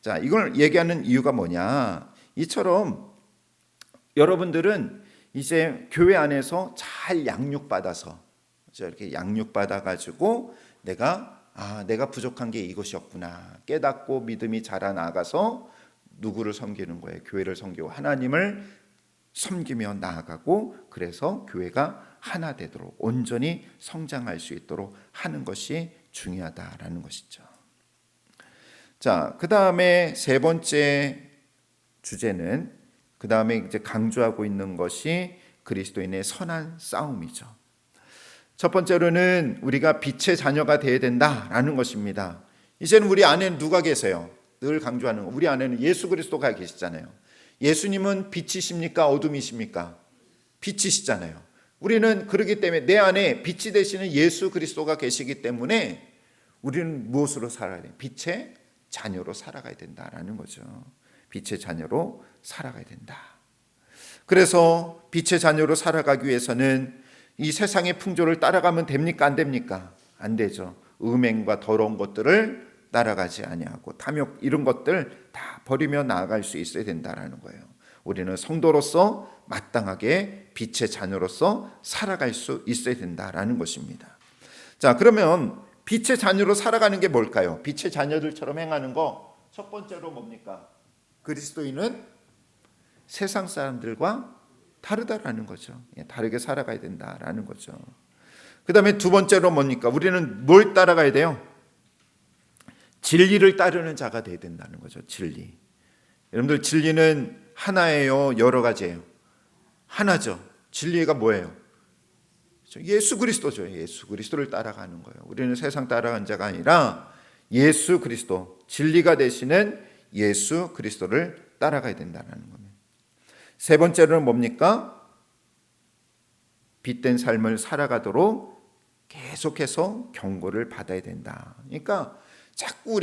자, 이걸 얘기하는 이유가 뭐냐? 이처럼 여러분들은 이제 교회 안에서 잘 양육받아서 이렇게 양육받아 가지고 내가 부족한 게 이것이었구나 깨닫고 믿음이 자라나가서 누구를 섬기는 거예요? 교회를 섬기고 하나님을 섬기며 나아가고, 그래서 교회가 하나 되도록 온전히 성장할 수 있도록 하는 것이 중요하다라는 것이죠. 자, 그 다음에 세 번째 주제는, 그 다음에 이제 강조하고 있는 것이 그리스도인의 선한 싸움이죠. 첫 번째로는 우리가 빛의 자녀가 되어야 된다라는 것입니다. 이제는 우리 안에는 누가 계세요? 늘 강조하는 거, 우리 안에는 예수 그리스도가 계시잖아요. 예수님은 빛이십니까? 어둠이십니까? 빛이시잖아요. 우리는 그렇기 때문에 내 안에 빛이 되시는 예수 그리스도가 계시기 때문에 우리는 무엇으로 살아야 돼요? 빛의 자녀로 살아가야 된다라는 거죠. 빛의 자녀로 살아가야 된다. 그래서 빛의 자녀로 살아가기 위해서는 이 세상의 풍조를 따라가면 됩니까? 안 됩니까? 안 되죠. 음행과 더러운 것들을 따라가지 아니하고 탐욕 이런 것들 다 버리며 나아갈 수 있어야 된다라는 거예요. 우리는 성도로서 마땅하게 빛의 자녀로서 살아갈 수 있어야 된다라는 것입니다. 자, 그러면 빛의 자녀로 살아가는 게 뭘까요? 빛의 자녀들처럼 행하는 거 첫 번째로 뭡니까? 그리스도인은 세상 사람들과 다르다라는 거죠. 다르게 살아가야 된다라는 거죠. 그 다음에 두 번째로 뭡니까? 우리는 뭘 따라가야 돼요? 진리를 따르는 자가 되어야 된다는 거죠. 진리. 여러분들, 진리는 하나예요? 여러 가지예요? 하나죠. 진리가 뭐예요? 예수 그리스도죠. 예수 그리스도를 따라가는 거예요. 우리는 세상 따라가는 자가 아니라 예수 그리스도, 진리가 되시는 예수 그리스도를 따라가야 된다는 겁니다. 세 번째로는 뭡니까? 빛된 삶을 살아가도록 계속해서 경고를 받아야 된다. 그러니까 자꾸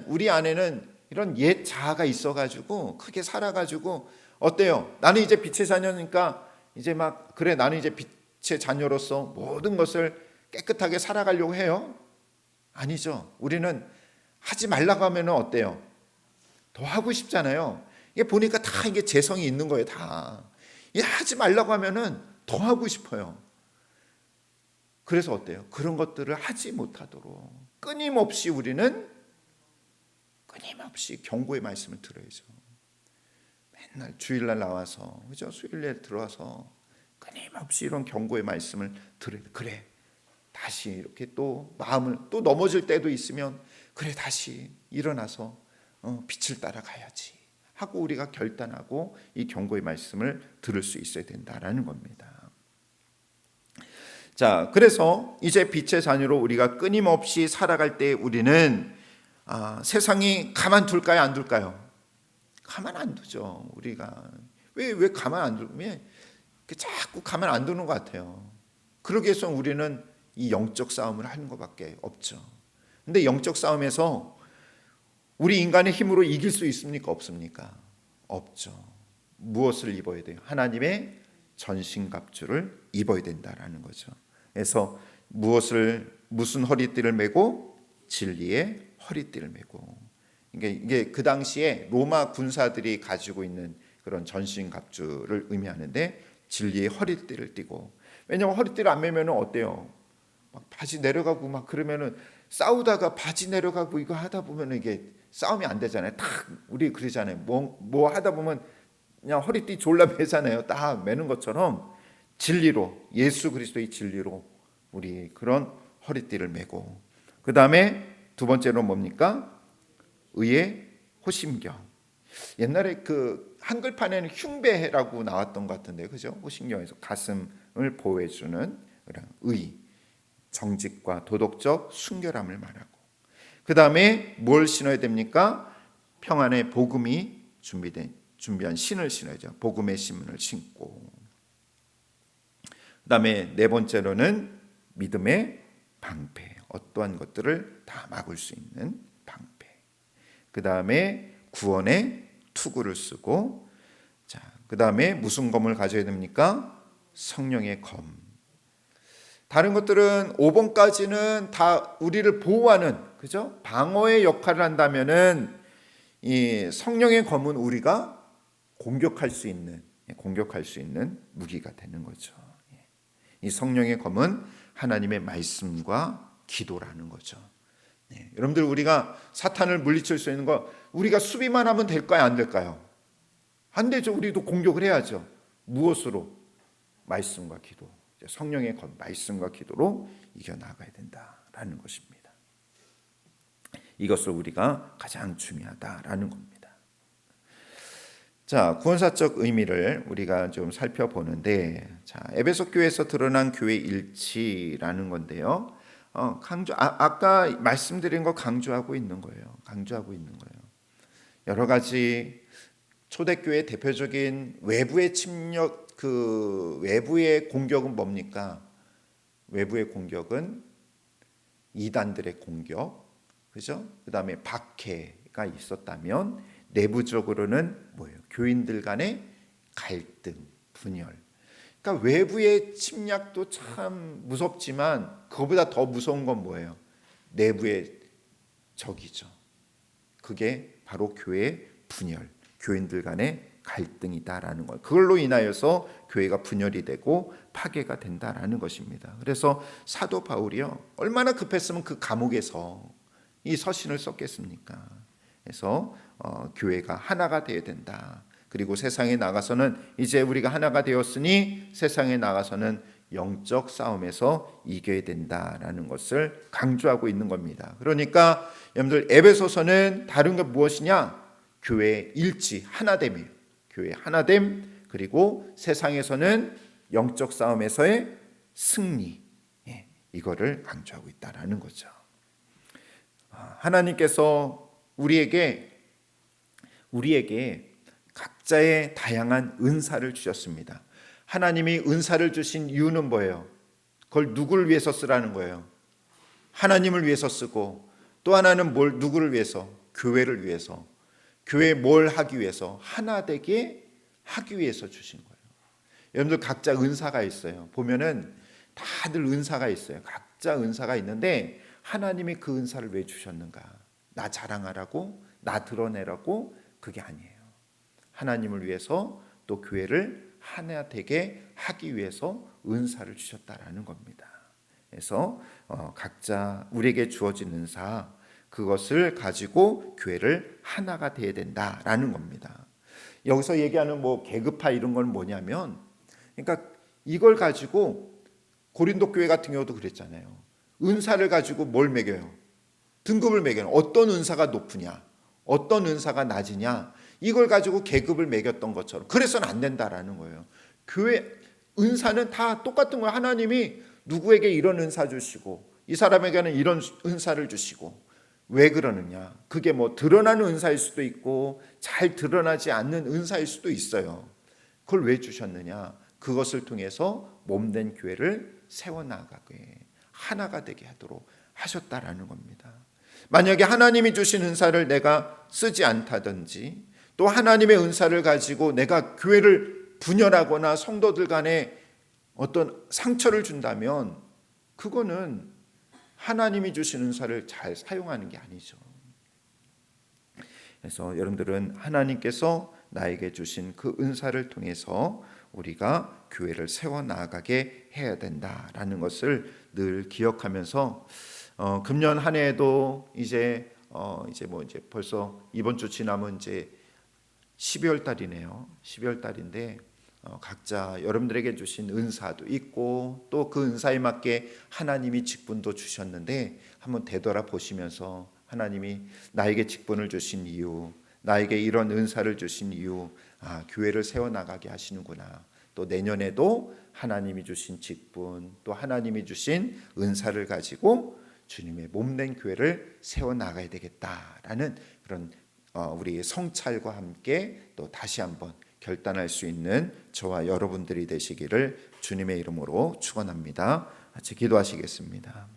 우리 안에는 이런 옛 자아가 있어가지고 크게 살아가지고 어때요? 나는 이제 빛의 자녀니까 이제 막 그래, 나는 이제 빛의 자녀로서 모든 것을 깨끗하게 살아가려고 해요? 아니죠. 우리는 하지 말라고 하면 어때요? 더 하고 싶잖아요. 이게 보니까 다 이게 재성이 있는 거예요. 다. 하지 말라고 하면은 더 하고 싶어요. 그래서 어때요? 그런 것들을 하지 못하도록 끊임없이 우리는 경고의 말씀을 들어야죠. 맨날 주일날 나와서, 그죠? 수요일에 들어와서 끊임없이 이런 경고의 말씀을 들어야 돼. 그래, 다시 이렇게 또 마음을 또 넘어질 때도 있으면 그래, 다시 일어나서 빛을 따라가야지 하고 우리가 결단하고 이 경고의 말씀을 들을 수 있어야 된다라는 겁니다. 자, 그래서 이제 빛의 자녀로 우리가 끊임없이 살아갈 때 우리는 세상이 가만둘까요? 안 둘까요? 가만 안 두죠. 우리가 왜 가만 안 두면 자꾸 가만 안 두는 것 같아요. 그러기 위해서 우리는 이 영적 싸움을 하는 것밖에 없죠. 근데 영적 싸움에서 우리 인간의 힘으로 이길 수 있습니까? 없습니까? 없죠. 무엇을 입어야 돼요? 하나님의 전신갑주를 입어야 된다라는 거죠. 그래서 무슨 허리띠를 메고? 진리의 허리띠를 메고. 이게 그 당시에 로마 군사들이 가지고 있는 그런 전신갑주를 의미하는데 진리의 허리띠를 띠고. 왜냐하면 허리띠를 안 매면 어때요? 막 바지 내려가고 막 그러면은 싸우다가 바지 내려가고 이거 하다 보면 이게 싸움이 안 되잖아요. 딱 우리 그러잖아요. 뭐 하다 보면 그냥 허리띠 졸라 매잖아요. 딱 매는 것처럼 진리로, 예수 그리스도의 진리로 우리 그런 허리띠를 매고, 그 다음에 두 번째로 뭡니까? 의의 호심경. 옛날에 그 한글판에는 흉배라고 나왔던 것 같은데, 그죠? 호심경에서 가슴을 보호해주는 그런 의, 정직과 도덕적 순결함을 말하고, 그 다음에 뭘 신어야 됩니까? 평안의 복음이 준비한 신을 신어야죠. 복음의 신문을 신고, 그 다음에 네 번째로는 믿음의 방패, 어떠한 것들을 다 막을 수 있는 방패. 그 다음에 구원의 투구를 쓰고, 자, 그 다음에 무슨 검을 가져야 됩니까? 성령의 검. 다른 것들은 5번까지는 다 우리를 보호하는, 그죠? 방어의 역할을 한다면은 이 성령의 검은 우리가 공격할 수 있는 무기가 되는 거죠. 이 성령의 검은 하나님의 말씀과 기도라는 거죠. 여러분들, 우리가 사탄을 물리칠 수 있는 거 우리가 수비만 하면 될까요, 안 될까요? 안 되죠. 우리도 공격을 해야죠. 무엇으로? 말씀과 기도. 성령의 검, 말씀과 기도로 이겨나가야 된다라는 것입니다. 이것을 우리가 가장 중요하다라는 겁니다. 자, 구원사적 의미를 우리가 좀 살펴보는데, 자, 에베소 교회에서 드러난 교회 일치라는 건데요. 아까 말씀드린 거 강조하고 있는 거예요. 여러 가지 초대교회 대표적인 외부의 침략, 외부의 공격은 뭡니까? 외부의 공격은 이단들의 공격, 그죠? 그다음에 박해가 있었다면 내부적으로는 뭐예요? 교인들 간의 갈등, 분열. 그러니까 외부의 침략도 참 무섭지만 그거보다 더 무서운 건 뭐예요? 내부의 적이죠. 그게 바로 교회의 분열, 교인들 간의 갈등이다라는 것. 그걸로 인하여서 교회가 분열이 되고 파괴가 된다라는 것입니다. 그래서 사도 바울이요, 얼마나 급했으면 그 감옥에서 이 서신을 썼겠습니까? 그래서 교회가 하나가 되어야 된다. 그리고 세상에 나가서는 이제 우리가 하나가 되었으니 세상에 나가서는 영적 싸움에서 이겨야 된다라는 것을 강조하고 있는 겁니다. 그러니까 여러분들, 에베소서는 다른 게 무엇이냐? 교회의 일치, 하나됨이에요. 교회의 하나됨, 그리고 세상에서는 영적 싸움에서의 승리, 이거를 강조하고 있다라는 거죠. 하나님께서 우리에게 각자의 다양한 은사를 주셨습니다. 하나님이 은사를 주신 이유는 뭐예요? 그걸 누구를 위해서 쓰라는 거예요? 하나님을 위해서 쓰고, 또 하나는 누구를 위해서? 교회를 위해서. 교회에 뭘 하기 위해서? 하나 되게 하기 위해서 주신 거예요. 여러분들 각자 은사가 있어요. 보면은 다들 은사가 있어요. 각자 은사가 있는데 하나님이 그 은사를 왜 주셨는가? 나 자랑하라고? 나 드러내라고? 그게 아니에요. 하나님을 위해서, 또 교회를 하나 되게 하기 위해서 은사를 주셨다라는 겁니다. 그래서 각자 우리에게 주어진 은사, 그것을 가지고 교회를 하나가 되어야 된다라는 겁니다. 여기서 얘기하는 계급화 이런 건 뭐냐면, 그러니까 이걸 가지고 고린도 교회 같은 경우도 그랬잖아요. 은사를 가지고 뭘 매겨요? 등급을 매겨요. 어떤 은사가 높으냐, 어떤 은사가 낮으냐, 이걸 가지고 계급을 매겼던 것처럼. 그래서는 안 된다라는 거예요. 교회 은사는 다 똑같은 거예요. 하나님이 누구에게 이런 은사 주시고 이 사람에게는 이런 은사를 주시고. 왜 그러느냐? 그게 드러나는 은사일 수도 있고 잘 드러나지 않는 은사일 수도 있어요. 그걸 왜 주셨느냐? 그것을 통해서 몸된 교회를 세워나가게, 하나가 되게 하도록 하셨다라는 겁니다. 만약에 하나님이 주신 은사를 내가 쓰지 않다든지, 또 하나님의 은사를 가지고 내가 교회를 분열하거나 성도들 간에 어떤 상처를 준다면 그거는 하나님이 주신 은사를 잘 사용하는 게 아니죠. 그래서 여러분들은 하나님께서 나에게 주신 그 은사를 통해서 우리가 교회를 세워나가게 해야 된다라는 것을 늘 기억하면서, 금년 한 해에도 이제 벌써 이번 주 지나면 이제 12월 달이네요. 12월 달인데 각자 여러분들에게 주신 은사도 있고, 또 그 은사에 맞게 하나님이 직분도 주셨는데 한번 되돌아 보시면서 하나님이 나에게 직분을 주신 이유, 나에게 이런 은사를 주신 이유, 교회를 세워나가게 하시는구나. 또 내년에도 하나님이 주신 직분, 또 하나님이 주신 은사를 가지고 주님의 몸된 교회를 세워나가야 되겠다라는 그런 우리 성찰과 함께 또 다시 한번 결단할 수 있는 저와 여러분들이 되시기를 주님의 이름으로 축원합니다. 같이 기도하시겠습니다.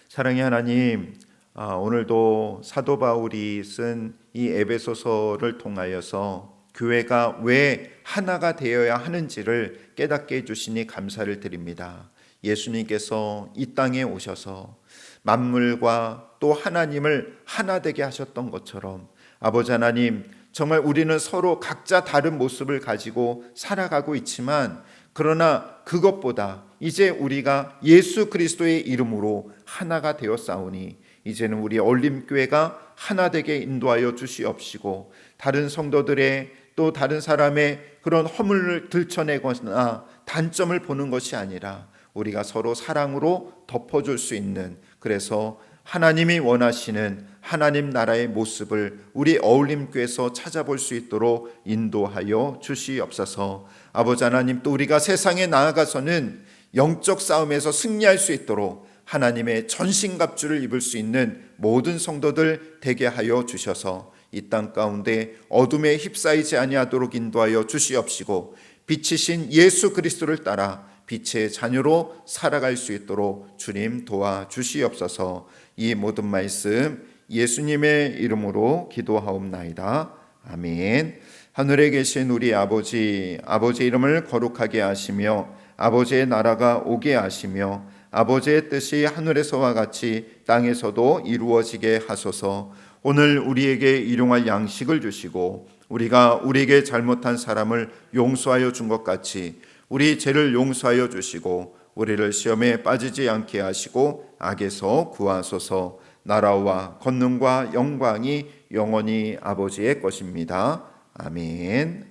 사랑의 하나님, 오늘도 사도 바울이 쓴 이 에베소서를 통하여서 교회가 왜 하나가 되어야 하는지를 깨닫게 해주시니 감사를 드립니다. 예수님께서 이 땅에 오셔서 만물과 또 하나님을 하나 되게 하셨던 것처럼 아버지 하나님, 정말 우리는 서로 각자 다른 모습을 가지고 살아가고 있지만, 그러나 그것보다 이제 우리가 예수 그리스도의 이름으로 하나가 되었사오니 이제는 우리 올림교회가 하나 되게 인도하여 주시옵시고, 다른 성도들의 또 다른 사람의 그런 허물을 들춰내거나 단점을 보는 것이 아니라 우리가 서로 사랑으로 덮어줄 수 있는, 그래서 하나님이 원하시는 하나님 나라의 모습을 우리 어울림교회에서 찾아볼 수 있도록 인도하여 주시옵소서. 아버지 하나님, 또 우리가 세상에 나아가서는 영적 싸움에서 승리할 수 있도록 하나님의 전신갑주를 입을 수 있는 모든 성도들 되게 하여 주셔서 이 땅 가운데 어둠에 휩싸이지 아니하도록 인도하여 주시옵시고, 빛이신 예수 그리스도를 따라 빛의 자녀로 살아갈 수 있도록 주님 도와주시옵소서. 이 모든 말씀 예수님의 이름으로 기도하옵나이다. 아멘. 하늘에 계신 우리 아버지, 아버지의 이름을 거룩하게 하시며 아버지의 나라가 오게 하시며 아버지의 뜻이 하늘에서와 같이 땅에서도 이루어지게 하소서. 오늘 우리에게 일용할 양식을 주시고 우리가 우리에게 잘못한 사람을 용서하여 준 것 같이 우리 죄를 용서하여 주시고 우리를 시험에 빠지지 않게 하시고 악에서 구하소서. 나라와 권능과 영광이 영원히 아버지의 것입니다. 아멘.